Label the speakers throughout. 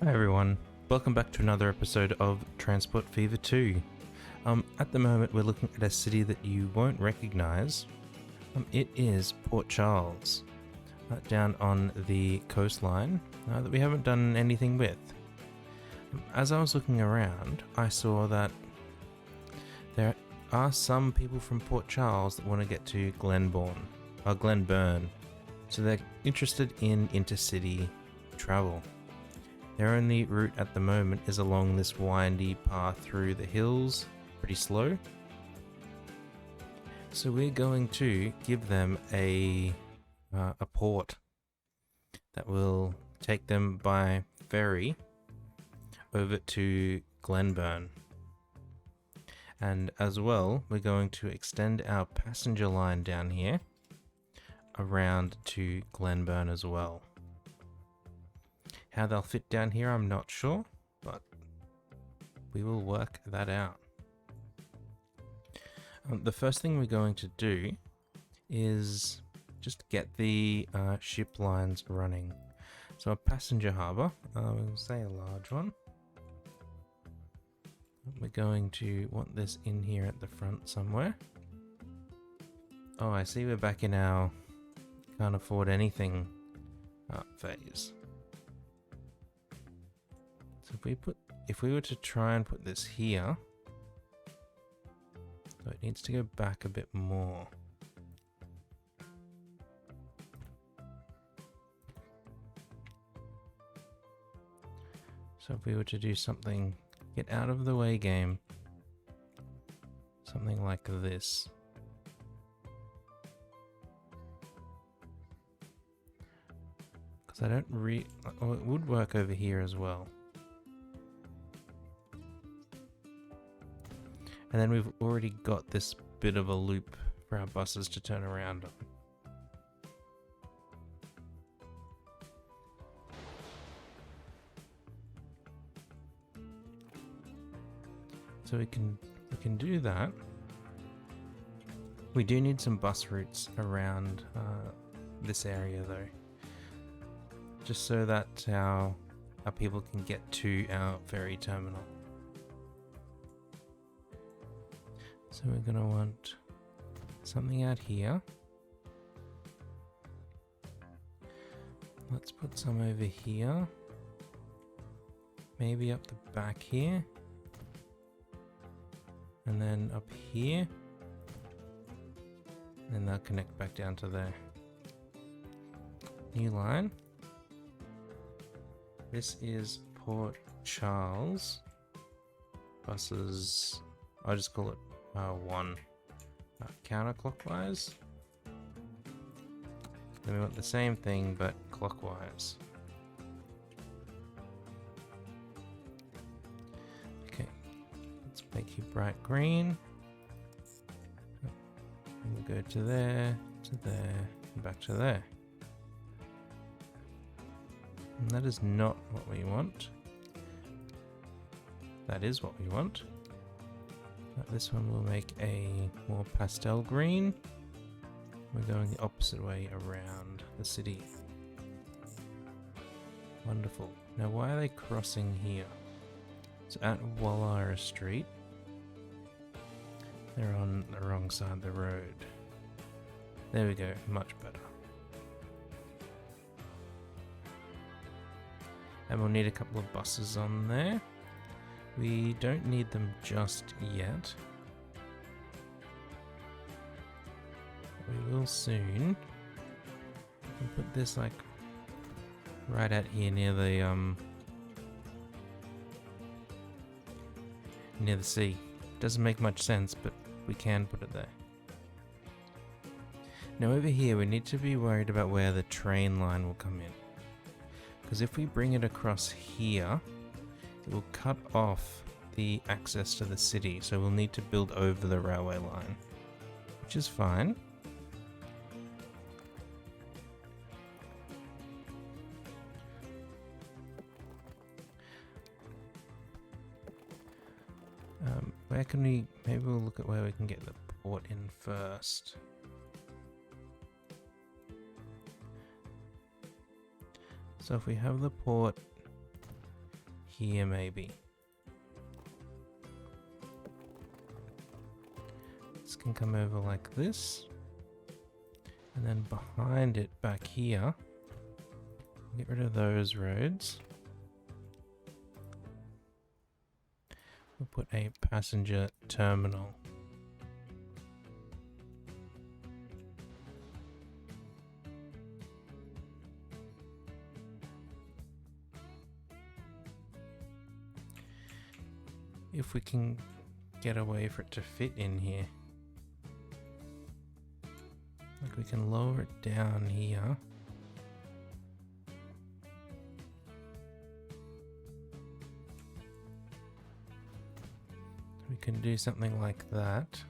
Speaker 1: Hi everyone, welcome back to another episode of Transport Fever 2. At the moment we're looking at a city that you won't recognise. It is Port Charles, down on the coastline that we haven't done anything with. As I was looking around, I saw that there are some people from Port Charles that want to get to Glenburn, so they're interested in intercity travel. Their only route at the moment is along this windy path through the hills, pretty slow. So we're going to give them a port that will take them by ferry over to Glenburn. And as well, we're going to extend our passenger line down here around to Glenburn as well. How they'll fit down here, I'm not sure, but we will work that out. The first thing we're going to do is just get the ship lines running. So a passenger harbour, we'll say a large one. We're going to want this in here at the front somewhere. Oh, I see we're back in our can't afford anything phase. So if we were to try and put this here, so it needs to go back a bit more. So if we were to do something, get out of the way game, something like this. Because I don't oh, it would work over here as well. And then we've already got this bit of a loop for our buses to turn around on. So we can do that. We do need some bus routes around this area though, just so that our people can get to our ferry terminal. So we're going to want something out here. Let's put some over here. Maybe up the back here. And then up here. And they'll connect back down to there. New line. This is Port Charles. Buses, I'll just call it 1 counterclockwise. Then we want the same thing but clockwise. Okay, let's make you bright green. And we'll go to there, and back to there. And that is not what we want. That is what we want. This one will make a more pastel green. We're going the opposite way around the city. Wonderful. Now why are they crossing here? So at Wallara Street, they're on the wrong side of the road. There we go, much better. And we'll need a couple of buses on there. We don't need them just yet. We will soon. We'll put this like right out here near the sea. Doesn't make much sense, but we can put it there. Now over here we need to be worried about where the train line will come in. Because if we bring it across here, it will cut off the access to the city, so we'll need to build over the railway line, which is fine. Where can we, maybe we'll look at where we can get the port in first. So if we have the port here maybe. This can come over like this. And then behind it back here, get rid of those roads. We'll put a passenger terminal. If we can get a way for it to fit in here. Like we can lower it down here. We can do something like that.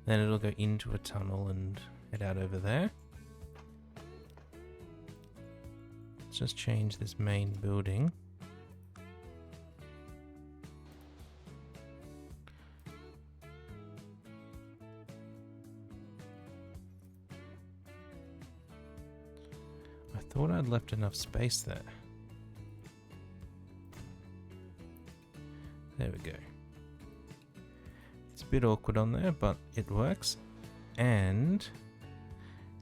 Speaker 1: Then it'll go into a tunnel and head out over there. Let's just change this main building. I thought I'd left enough space there. There we go. It's a bit awkward on there, but it works. And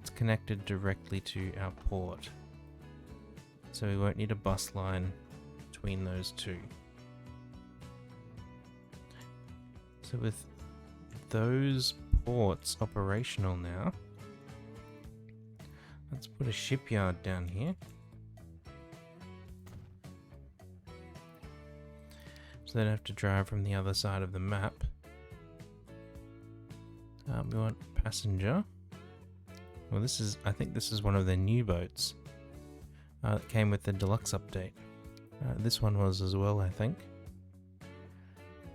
Speaker 1: it's connected directly to our port. So we won't need a bus line between those two. So with those ports operational now, let's put a shipyard down here. So they don't have to drive from the other side of the map. We want passenger. Well, this is, I think this is one of their new boats. It came with the deluxe update. This one was as well, I think.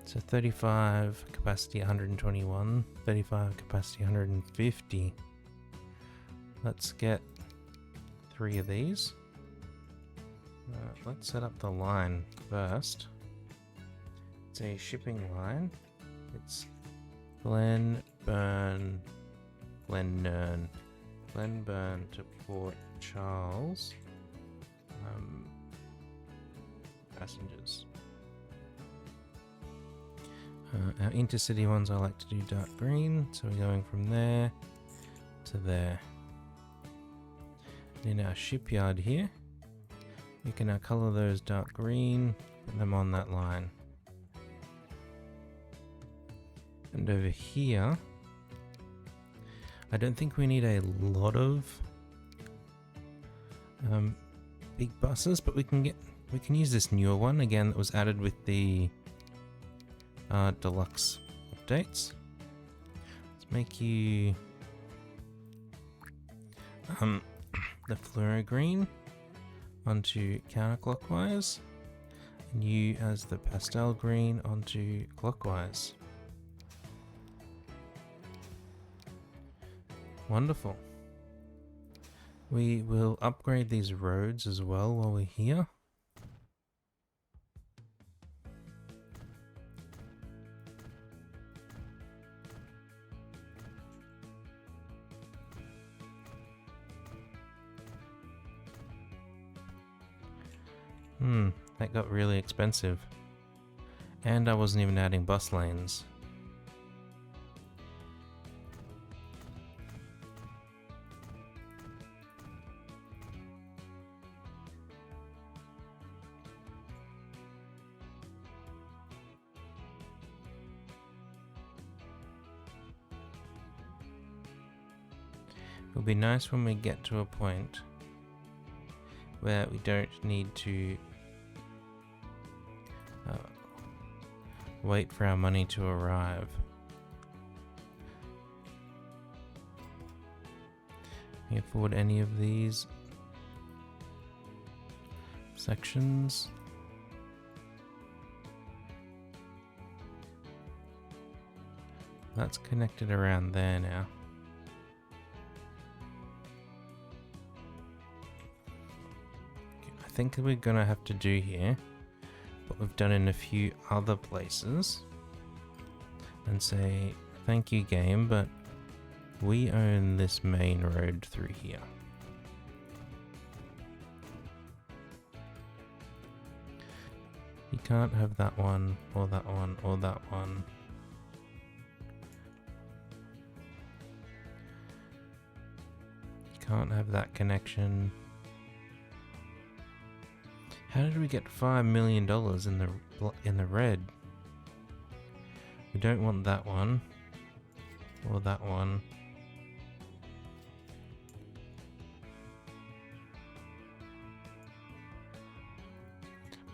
Speaker 1: So 35 capacity 121, 35 capacity 150. Let's get 3 of these. Let's set up the line first. It's a shipping line. It's Glenburn to Port Charles. Passengers. Our intercity ones I like to do dark green, so we're going from there to there. In our shipyard here, we can now colour those dark green, put them on that line. And over here, I don't think we need a lot of big buses, but we can use this newer one again that was added with the deluxe updates. Let's make you the fluoro green onto counterclockwise, and you as the pastel green onto clockwise. Wonderful. We will upgrade these roads as well while we're here. That got really expensive. And I wasn't even adding bus lanes. It'll be nice when we get to a point where we don't need to wait for our money to arrive. Can you afford any of these sections? That's connected around there now. I think we're gonna have to do here what we've done in a few other places and say, thank you game, but we own this main road through here. You can't have that one, or that one, or that one. You can't have that connection. How did we get $5 million in the red? We don't want that one, or that one.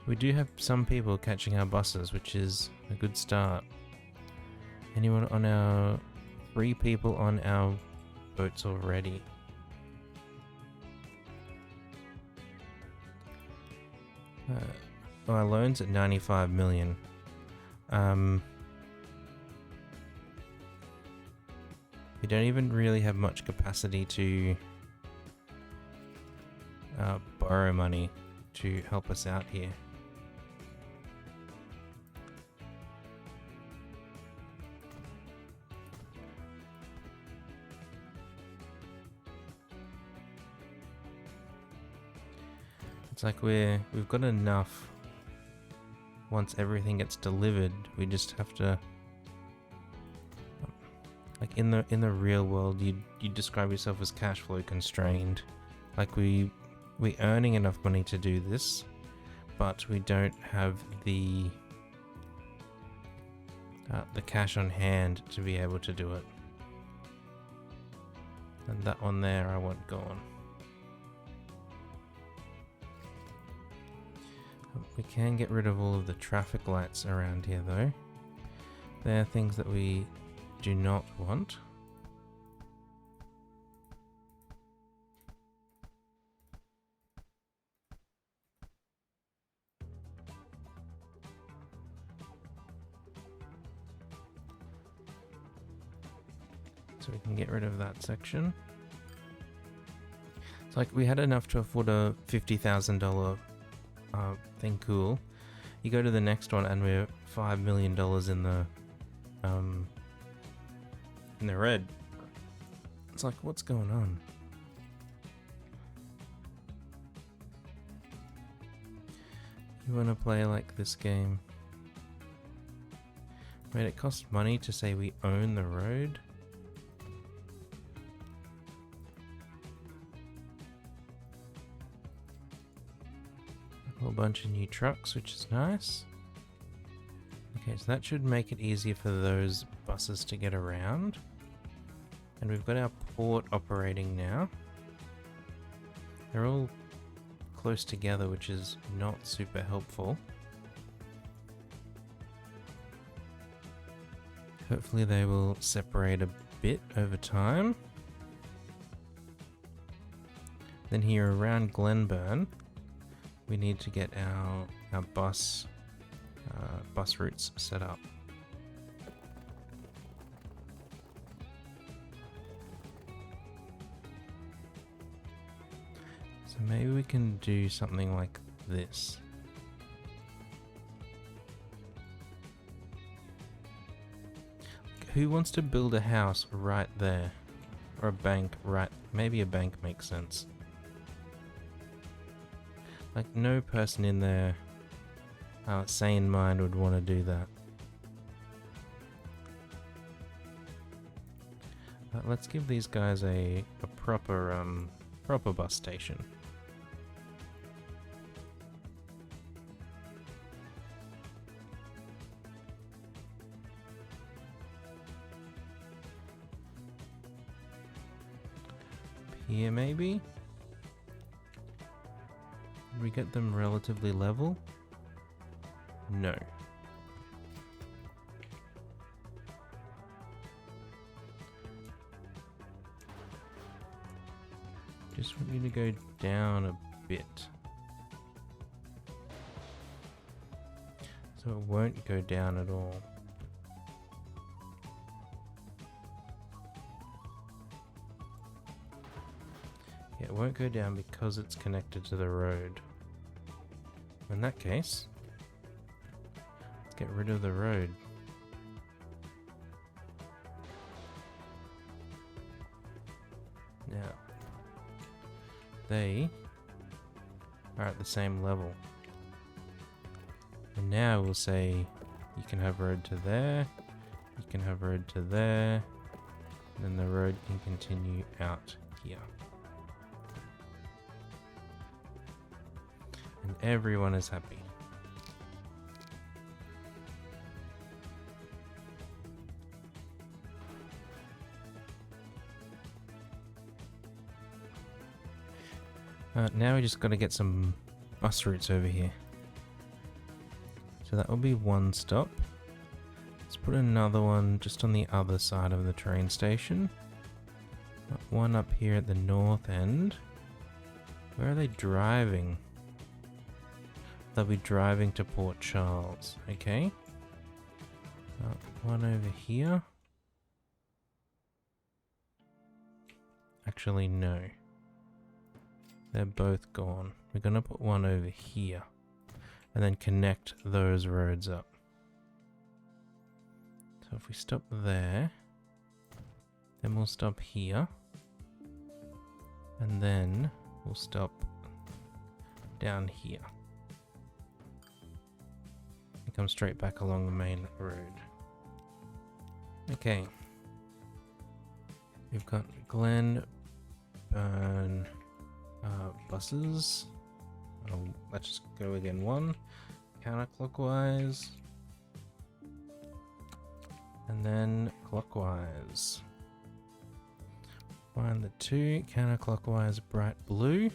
Speaker 1: We do have some people catching our buses, which is a good start. Anyone on our... 3 people on our boats already. Our loan's at 95 million. We don't even really have much capacity to borrow money to help us out here. It's like we've got enough. Once everything gets delivered, we just have to, like in the real world, you describe yourself as cash flow constrained. Like we earning enough money to do this, but we don't have the cash on hand to be able to do it. And that one there I want gone. We can get rid of all of the traffic lights around here though. They're things that we do not want. So we can get rid of that section. It's like we had enough to afford a $50,000 thing. Cool. You go to the next one and we're $5 million in the red. It's like, what's going on? You want to play like this game? Wait, it costs money to say we own the road? A whole bunch of new trucks, which is nice. Okay, so that should make it easier for those buses to get around. And we've got our port operating now. They're all close together, which is not super helpful. Hopefully they will separate a bit over time. Then here around Glenburn, we need to get our bus routes set up. So maybe we can do something like this. Who wants to build a house right there? Or a bank right... Maybe a bank makes sense. Like, no person in their sane mind would want to do that. Let's give these guys a proper bus station. Here maybe? Did we get them relatively level? No. Just want you to go down a bit. So it won't go down at all. Yeah, it won't go down because it's connected to the road. In that case, let's get rid of the road. Now, they are at the same level. And now we'll say you can have road to there, you can have road to there, and then the road can continue out here. And everyone is happy. Now we just got to get some bus routes over here. So that will be one stop. Let's put another one just on the other side of the train station. One up here at the north end. Where are they driving? They'll be driving to Port Charles. Okay. One over here. Actually, no. They're both gone. We're gonna put one over here. And then connect those roads up. So if we stop there, then we'll stop here. And then we'll stop down here. And come straight back along the main road. Okay. We've got Glenburn buses. Let's just go again. One counterclockwise, and then clockwise. Find the two counterclockwise bright blue.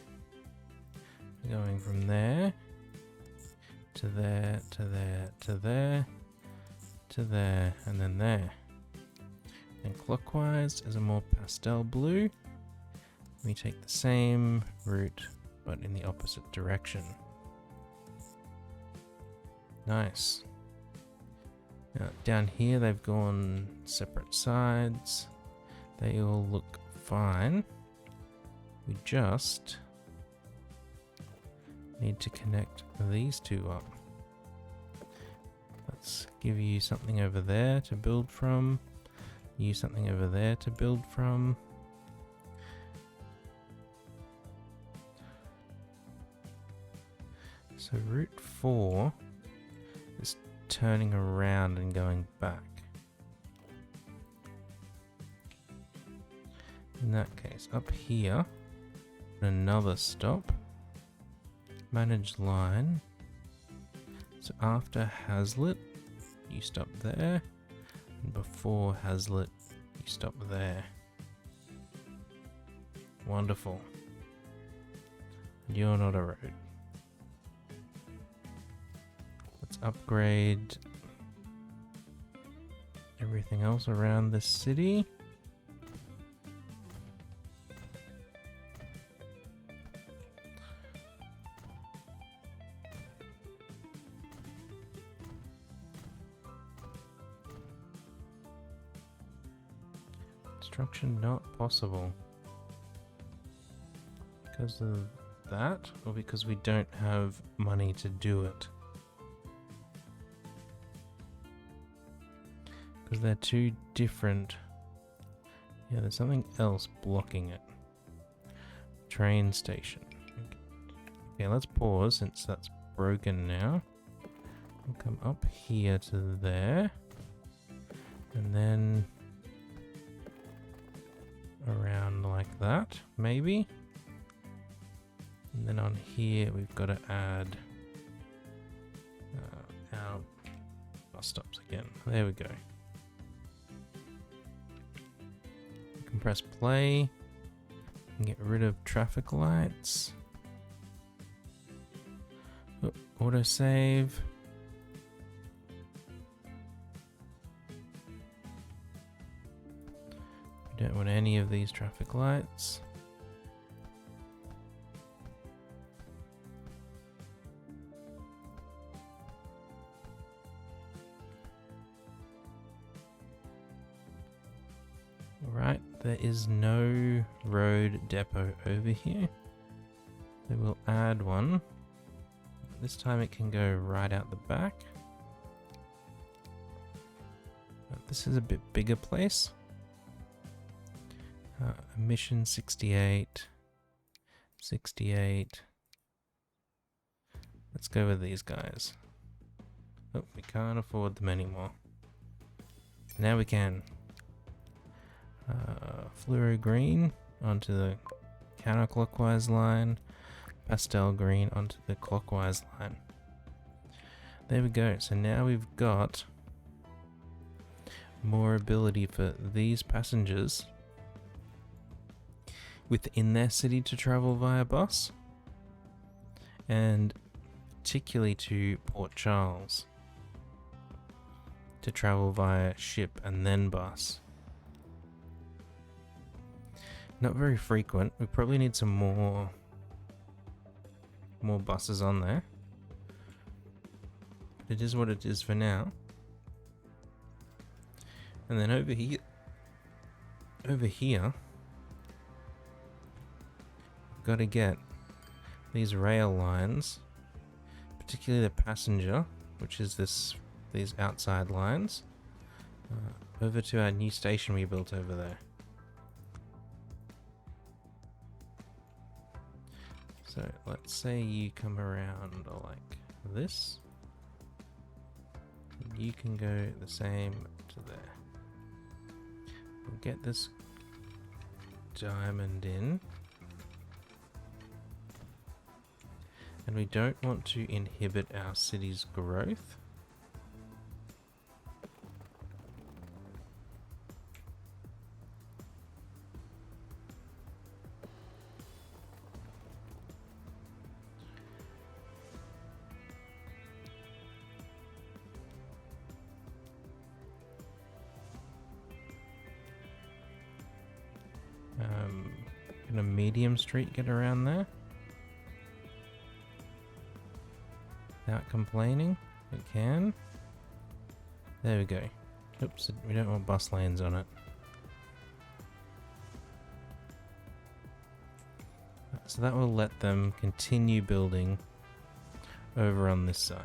Speaker 1: Going from there to there to there to there to there, and then there. And clockwise is a more pastel blue. We take the same route but in the opposite direction. Nice. Now, down here they've gone separate sides. They all look fine. We just need to connect these two up. Let's give you something over there to build from. You something over there to build from. So Route 4 is turning around and going back. In that case, up here, another stop. Manage line. So after Hazlitt, you stop there. And before Hazlitt, you stop there. Wonderful. You're not a road. Let's upgrade everything else around the city. Construction not possible. Because of that, or because we don't have money to do it? Because they're two different. Yeah, there's something else blocking it. Train station. Okay, let's pause since that's broken now. We'll come up here to there. And then around like that, maybe. And then on here we've got to add our bus stops again. There we go. You can press play and get rid of traffic lights. Oh, autosave. We don't want any of these traffic lights. Alright, there is no road depot over here. So we'll add one. This time it can go right out the back. This is a bit bigger place. Emission 68. 68. Let's go with these guys. Oh, we can't afford them anymore. Now we can. Fluoro green onto the counterclockwise line. Pastel green onto the clockwise line. There we go. So now we've got more ability for these passengers within their city to travel via bus, and particularly to Port Charles to travel via ship and then bus. Not very frequent. We probably need some more buses on there. It is what it is for now. And then over here, we've got to get these rail lines, particularly the passenger, which is these outside lines, over to our new station we built over there. So let's say you come around like this. You can go the same to there. We'll get this diamond in. And we don't want to inhibit our city's growth. Can a medium street get around there without complaining? It can. There we go. Oops, we don't want bus lanes on it. So that will let them continue building over on this side.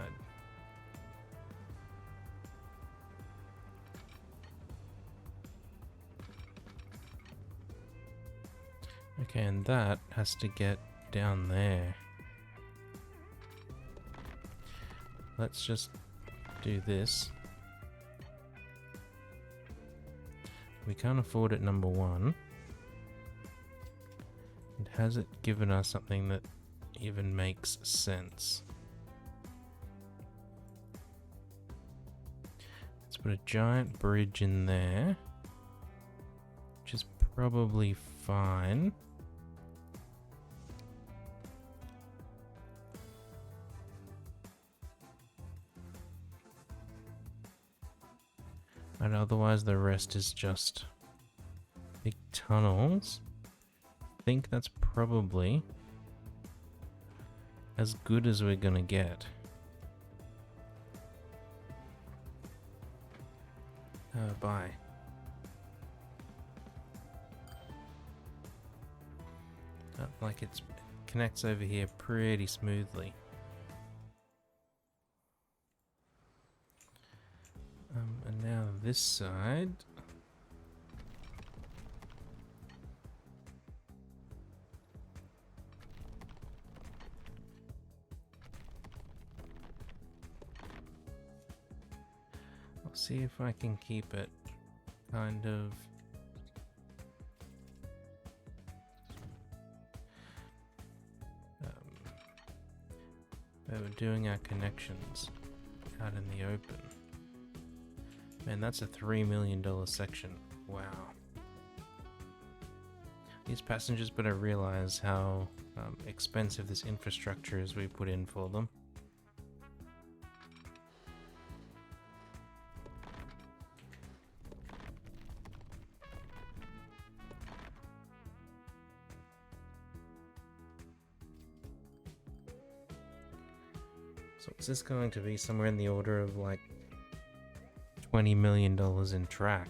Speaker 1: Okay, and that has to get down there. Let's just do this. We can't afford it, number one. And has it given us something that even makes sense? Let's put a giant bridge in there, which is probably fine. And otherwise the rest is just big tunnels. I think that's probably as good as we're gonna get. Bye. Like it connects over here pretty smoothly. And now this side. I'll see if I can keep it kind of where we're doing our connections out in the open. Man, that's a $3 million section. Wow. These passengers better realize how expensive this infrastructure is we put in for them. So is this going to be somewhere in the order of like $20 million in track?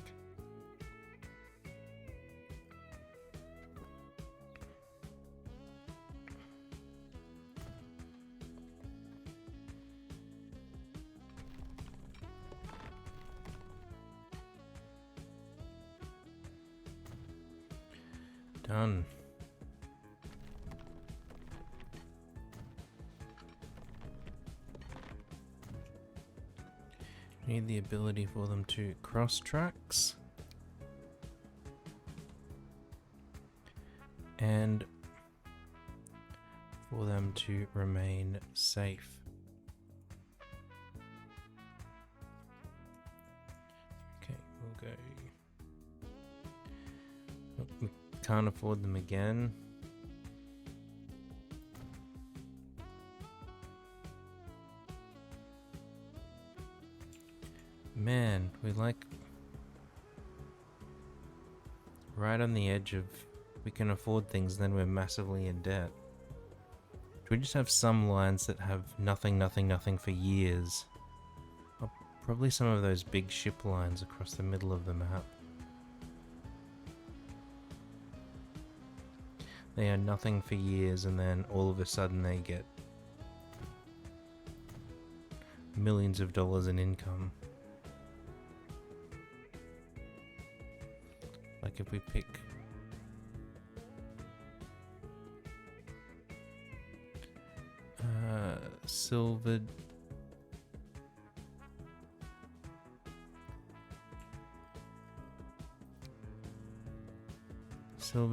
Speaker 1: Done. Need the ability for them to cross tracks. And for them to remain safe. Okay, we'll go. Oh, we can't afford them again. Man, we like right on the edge of we can afford things, then we're massively in debt. Do we just have some lines that have nothing for years? Oh, probably some of those big ship lines across the middle of the map. They are nothing for years, and then all of a sudden they get millions of dollars in income. Like if we pick silvered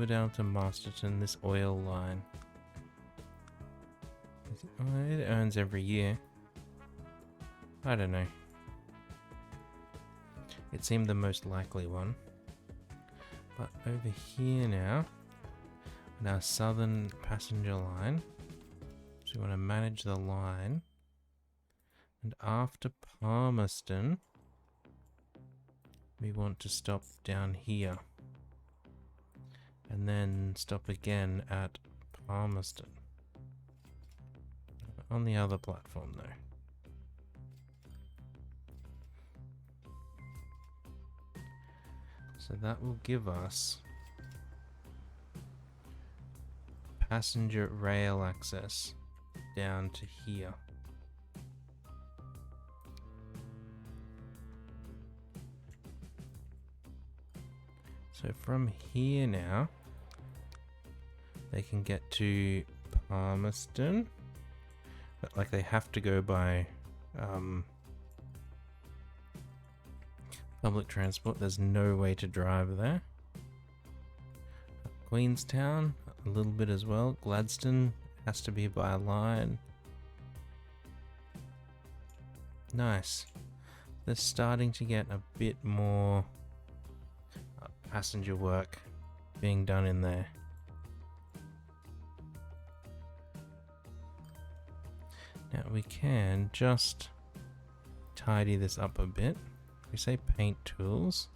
Speaker 1: down to Masterton, this oil line. It earns every year. I don't know. It seemed the most likely one. But over here now, in our southern passenger line, so we want to manage the line, and after Palmerston, we want to stop down here, and then stop again at Palmerston, on the other platform though. So that will give us passenger rail access down to here. So from here now, they can get to Palmerston, but like they have to go by public transport. There's no way to drive there. Queenstown, a little bit as well. Gladstone has to be by a line. Nice. They're starting to get a bit more passenger work being done in there. Now we can just tidy this up a bit. We say paint tools.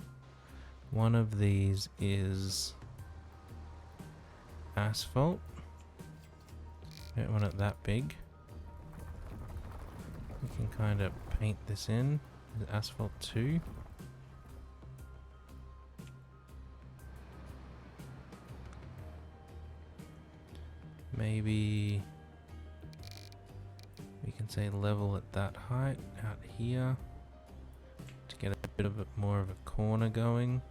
Speaker 1: One of these is asphalt. Don't want it that big. We can kind of paint this in. Asphalt 2. Maybe we can say level at that height out here to get a bit of more of a corner going.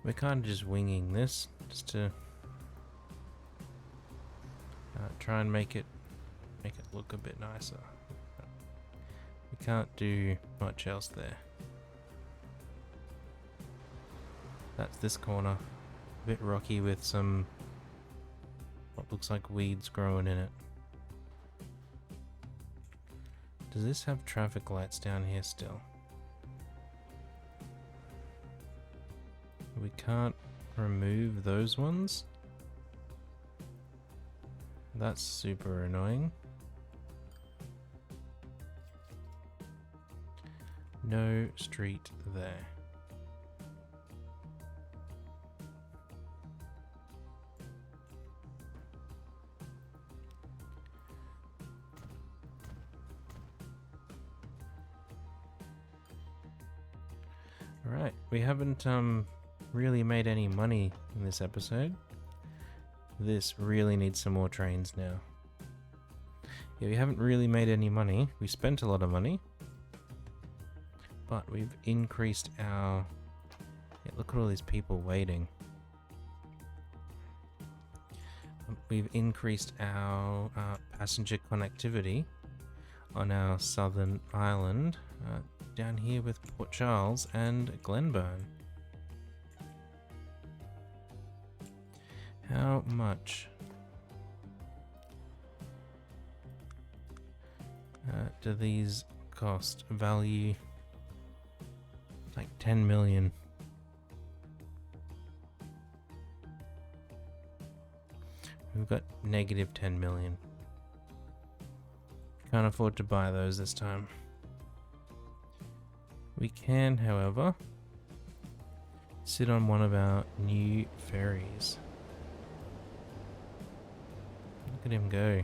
Speaker 1: We're kind of just winging this just to try and make it look a bit nicer. We can't do much else there. That's this corner, a bit rocky with some what looks like weeds growing in it. Does this have traffic lights down here still? We can't remove those ones. That's super annoying. No street there. Alright, we haven't really made any money in this episode. This really needs some more trains now. Yeah, we haven't really made any money. We spent a lot of money. But we've increased our... Yeah, look at all these people waiting. we've increased our passenger connectivity on our southern island down here with Port Charles and Glenburn. How much do these cost? Value like 10 million. We've got negative 10 million. Can't afford to buy those this time. We can, however, sit on one of our new ferries. Look at him go.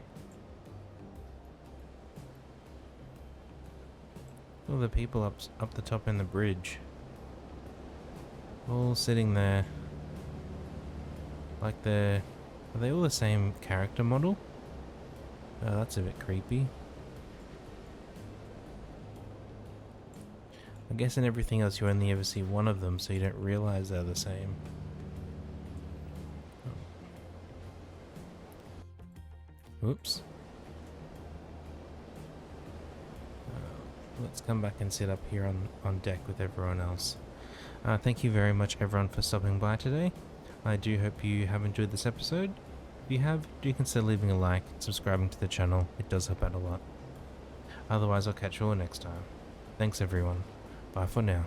Speaker 1: All the people up the top in the bridge. All sitting there. Like they're... Are they all the same character model? Oh, that's a bit creepy. I guess in everything else you only ever see one of them, so you don't realize they're the same. Oops. Let's come back and sit up here on deck with everyone else. Thank you very much everyone for stopping by today. I do hope you have enjoyed this episode. If you have, do consider leaving a like and subscribing to the channel. It does help out a lot. Otherwise, I'll catch you all next time. Thanks everyone. Bye for now.